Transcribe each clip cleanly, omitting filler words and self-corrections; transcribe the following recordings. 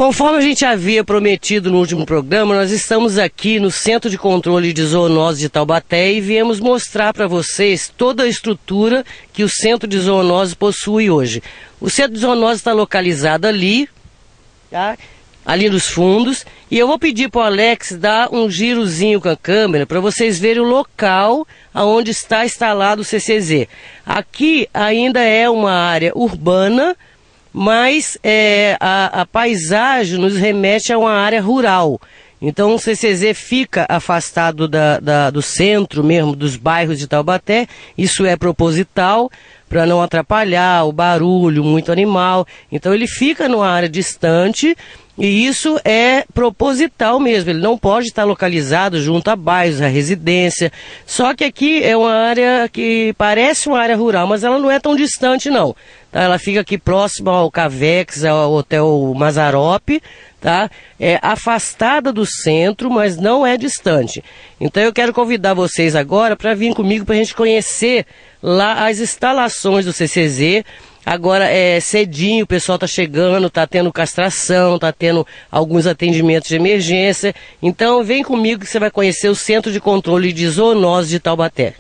Conforme a gente havia prometido no último programa, nós estamos aqui no Centro de Controle de Zoonose de Taubaté e viemos mostrar para vocês toda a estrutura que o Centro de Zoonose possui hoje. O Centro de Zoonose está localizado ali, tá? Ali nos fundos, e eu vou pedir para o Alex dar um girozinho com a câmera para vocês verem o local onde está instalado o CCZ. Aqui ainda é uma área urbana, mas a paisagem nos remete a uma área rural. Então o CCZ fica afastado do centro mesmo, dos bairros de Taubaté. Isso é proposital, para não atrapalhar o barulho, muito animal. Então ele fica numa área distante, e isso é proposital mesmo. Ele não pode estar localizado junto a bairros, a residência. Só que aqui é uma área que parece uma área rural, mas ela não é tão distante não. Tá? Ela fica aqui próxima ao Cavex, ao Hotel Mazarope, tá? É afastada do centro, mas não é distante. Então eu quero convidar vocês agora para vir comigo para a gente conhecer lá as instalações do CCZ. Agora cedinho, o pessoal está chegando, está tendo castração, está tendo alguns atendimentos de emergência. Então vem comigo que você vai conhecer o Centro de Controle de Zoonose de Taubaté.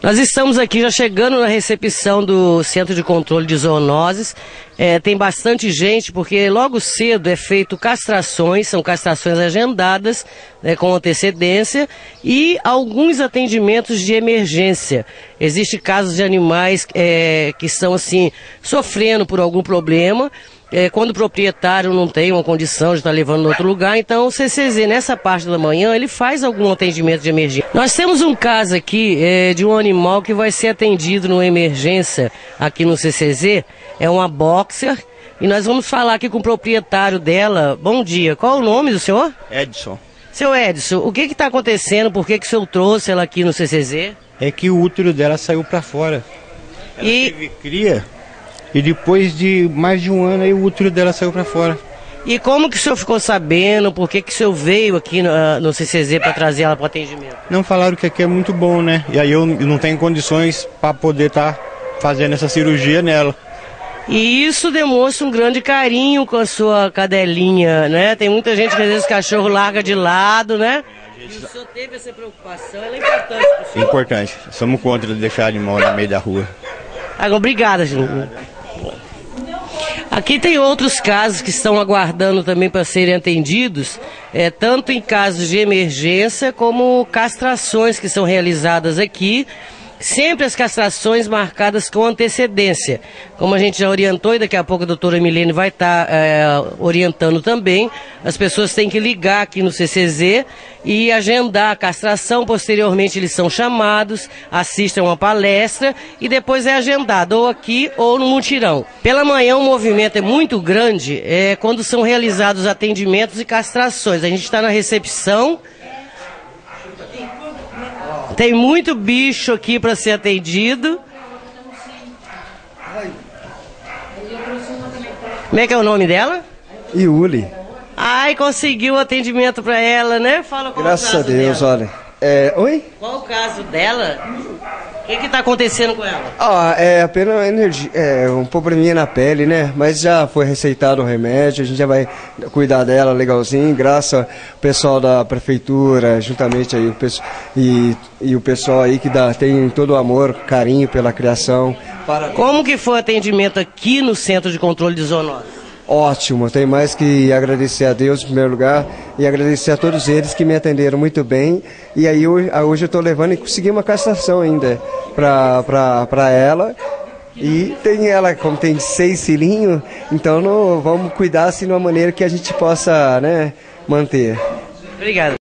Nós estamos aqui já chegando na recepção do Centro de Controle de Zoonoses. Tem bastante gente, porque logo cedo é feito castrações, são castrações agendadas, com antecedência, e alguns atendimentos de emergência. Existem casos de animais que estão assim, sofrendo por algum problema. Quando o proprietário não tem uma condição de estar levando em outro lugar, então o CCZ, nessa parte da manhã, ele faz algum atendimento de emergência. Nós temos um caso aqui de um animal que vai ser atendido numa emergência aqui no CCZ, é uma boxer, e nós vamos falar aqui com o proprietário dela. Bom dia, qual é o nome do senhor? Edson. Seu Edson, o que está acontecendo, por que o senhor trouxe ela aqui no CCZ? É que o útero dela saiu para fora. Ela teve cria. E depois de mais de um ano aí o útero dela saiu para fora. E como que o senhor ficou sabendo? Por que o senhor veio aqui no CCZ para trazer ela para o atendimento? Não, falaram que aqui é muito bom, né? E aí eu não tenho condições para poder estar fazendo essa cirurgia nela. E isso demonstra um grande carinho com a sua cadelinha, né? Tem muita gente que às vezes o cachorro larga de lado, né? E o senhor teve essa preocupação, ela é importante para o senhor? Importante. Somos contra deixar animal no meio da rua. Obrigada, gente. Aqui tem outros casos que estão aguardando também para serem atendidos, tanto em casos de emergência como castrações que são realizadas aqui. Sempre as castrações marcadas com antecedência. Como a gente já orientou, e daqui a pouco a doutora Milene vai estar orientando também, as pessoas têm que ligar aqui no CCZ e agendar a castração. Posteriormente eles são chamados, assistem a uma palestra e depois é agendado ou aqui ou no mutirão. Pela manhã o movimento é muito grande quando são realizados atendimentos e castrações. A gente está na recepção. Tem muito bicho aqui para ser atendido. Como é que é o nome dela? Iuli. Ai, conseguiu o atendimento para ela, né? Fala qual Graças é o caso a Deus, dela. olha. Oi? Qual o caso dela? O que está acontecendo com ela? É apenas energia, um probleminha na pele, né? Mas já foi receitado o remédio, a gente já vai cuidar dela legalzinho, graças ao pessoal da prefeitura, juntamente aí e o pessoal aí que tem todo o amor, carinho pela criação. Como que foi o atendimento aqui no Centro de Controle de Zoonose? Ótimo, tem mais que agradecer a Deus em primeiro lugar e agradecer a todos eles que me atenderam muito bem. E aí hoje eu estou levando e consegui uma castração ainda para ela. E tem ela, como tem 6 filhinhos, então vamos cuidar assim de uma maneira que a gente possa, né, manter. Obrigado.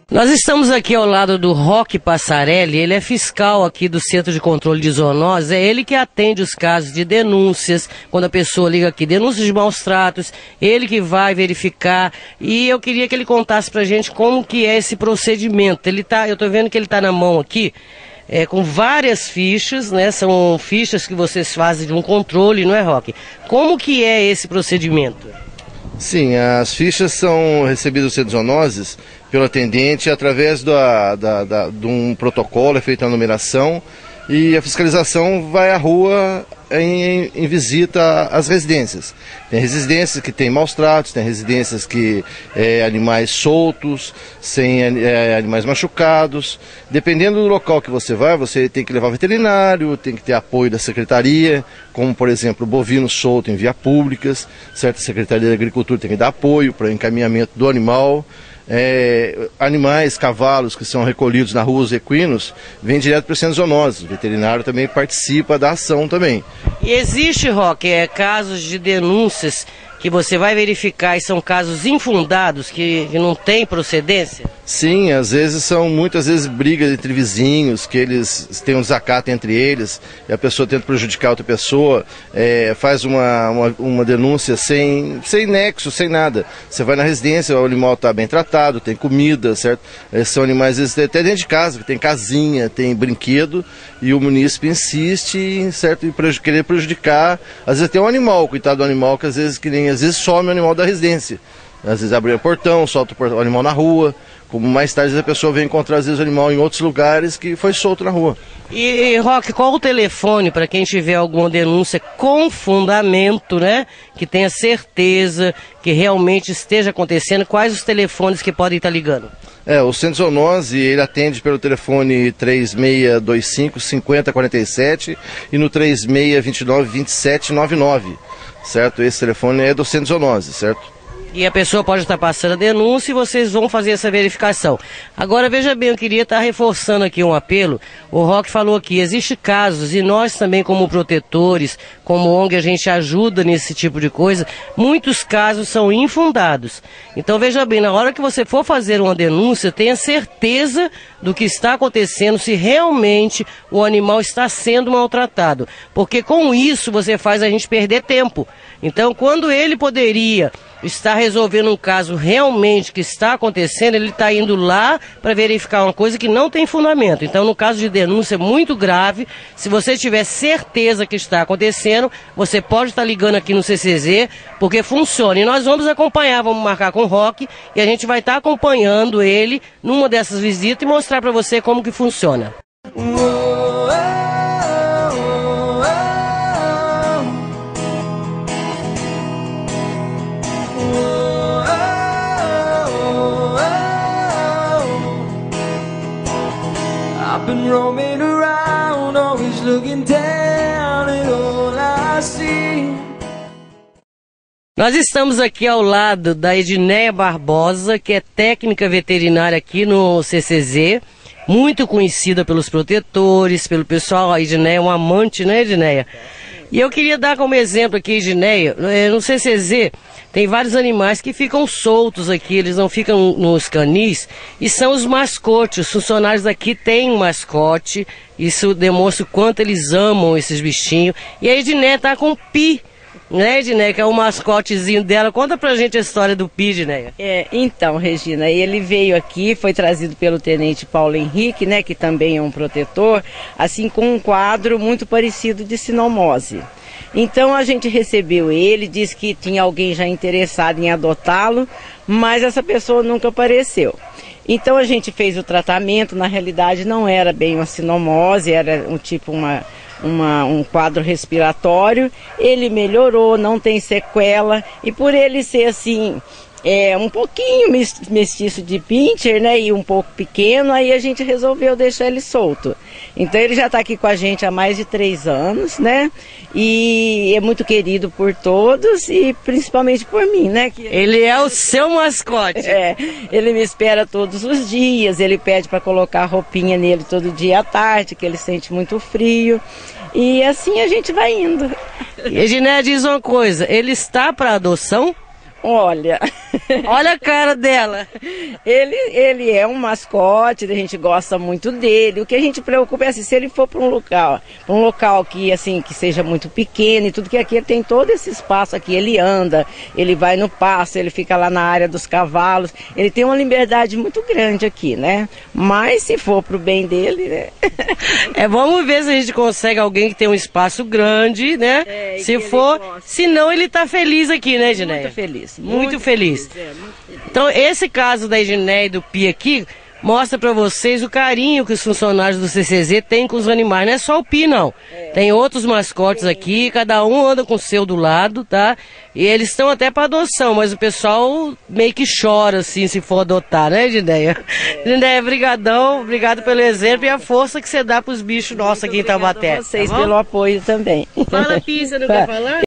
Nós estamos aqui ao lado do Roque Passarelli, ele é fiscal aqui do Centro de Controle de Zoonoses, é ele que atende os casos de denúncias, quando a pessoa liga aqui, denúncias de maus tratos, ele que vai verificar, e eu queria que ele contasse pra gente como que é esse procedimento. Eu tô vendo que ele tá na mão aqui, com várias fichas, né, são fichas que vocês fazem de um controle, não é, Roque? Como que é esse procedimento? Sim, as fichas são recebidas do Centro de Zoonoses pelo atendente através de um protocolo, é feita a numeração e a fiscalização vai à rua em visita às residências. Tem residências que têm maus tratos, tem residências que animais soltos, sem animais machucados. Dependendo do local que você vai, você tem que levar veterinário, tem que ter apoio da secretaria, como por exemplo bovino solto em via públicas, certa Secretaria da Agricultura tem que dar apoio para encaminhamento do animal. Animais, cavalos que são recolhidos na rua, os equinos, vêm direto para o Centro de Zoonoses. O veterinário também participa da ação também. E existe, Roque, casos de denúncias que você vai verificar e são casos infundados, que não têm procedência? Sim, às vezes são muitas vezes brigas entre vizinhos, que eles têm um desacato entre eles, e a pessoa tenta prejudicar outra pessoa, faz uma denúncia sem nexo, sem nada. Você vai na residência, o animal está bem tratado, tem comida, certo? São animais, às vezes, até dentro de casa, que tem casinha, tem brinquedo, e o munícipe insiste em querer prejudicar. Às vezes tem um animal, coitado do animal, que às vezes some o animal da residência. Às vezes abre o portão, solta o animal na rua. Como mais tarde a pessoa vem encontrar às vezes o animal em outros lugares que foi solto na rua. E Roque, qual o telefone para quem tiver alguma denúncia com fundamento, né? Que tenha certeza que realmente esteja acontecendo, quais os telefones que podem estar ligando? O Centro de Zoonose, ele atende pelo telefone 3625-5047 e no 3629-2799, certo? Esse telefone é do Centro de Zoonose, certo? E a pessoa pode estar passando a denúncia e vocês vão fazer essa verificação. Agora, veja bem, eu queria estar reforçando aqui um apelo. O Roque falou aqui, existem casos, e nós também como protetores, como ONG, a gente ajuda nesse tipo de coisa. Muitos casos são infundados. Então, veja bem, na hora que você for fazer uma denúncia, tenha certeza do que está acontecendo, se realmente o animal está sendo maltratado. Porque com isso você faz a gente perder tempo. Então, quando ele poderia estar resolvendo um caso realmente que está acontecendo, ele está indo lá para verificar uma coisa que não tem fundamento. Então, no caso de denúncia muito grave, se você tiver certeza que está acontecendo, você pode estar ligando aqui no CCZ, porque funciona. E nós vamos acompanhar, vamos marcar com o Roque, e a gente vai estar acompanhando ele numa dessas visitas e mostrar para você como que funciona. Been roaming around, always looking down at all I see. Nós estamos aqui ao lado da Edneia Barbosa, que é técnica veterinária aqui no CCZ, muito conhecida pelos protetores, pelo pessoal. A Edneia é uma amante, né, Edneia? E eu queria dar como exemplo aqui, Edneia, no CCZ tem vários animais que ficam soltos aqui, eles não ficam nos canis, e são os mascotes. Os funcionários aqui têm um mascote, isso demonstra o quanto eles amam esses bichinhos. E a Edneia tá com o Pi, né, Edneia, que é o mascotezinho dela. Conta pra gente a história do Pi, Edneia. Então, Regina, ele veio aqui, foi trazido pelo tenente Paulo Henrique, né, que também é um protetor, assim, com um quadro muito parecido de sinomose. Então a gente recebeu ele, disse que tinha alguém já interessado em adotá-lo, mas essa pessoa nunca apareceu. Então a gente fez o tratamento, na realidade não era bem uma sinomose, era um quadro respiratório. Ele melhorou, não tem sequela, e por ele ser assim, um pouquinho mestiço de pincher, né, e um pouco pequeno, aí a gente resolveu deixar ele solto. Então ele já está aqui com a gente há mais de 3 anos, né, e é muito querido por todos e principalmente por mim, né. Ele é o seu mascote. Ele me espera todos os dias, ele pede para colocar roupinha nele todo dia à tarde, que ele sente muito frio, e assim a gente vai indo. E Edneia, diz uma coisa, ele está para adoção? Olha, Olha a cara dela. Ele é um mascote, a gente gosta muito dele. O que a gente preocupa é assim, se ele for para um local que assim que seja muito pequeno e tudo, que aqui ele tem todo esse espaço aqui, ele anda, ele vai no pasto, ele fica lá na área dos cavalos, ele tem uma liberdade muito grande aqui, né? Mas se for pro bem dele, né? Vamos ver se a gente consegue alguém que tem um espaço grande, né? Se for, senão ele tá feliz aqui, né, Edneia? Muito feliz. Muito feliz. Muito feliz. Então, esse caso da Edneia e do Pi aqui mostra para vocês o carinho que os funcionários do CCZ têm com os animais. Não é só o Pi, não. Tem outros mascotes aqui, cada um anda com o seu do lado, tá? E eles estão até para adoção, mas o pessoal meio que chora, assim, se for adotar, né, Edneia? Edneia, brigadão, obrigado pelo exemplo e a força que você dá para os bichos nossos aqui em Taubaté. Obrigado a vocês pelo apoio também. Fala, Pi, você não quer falar?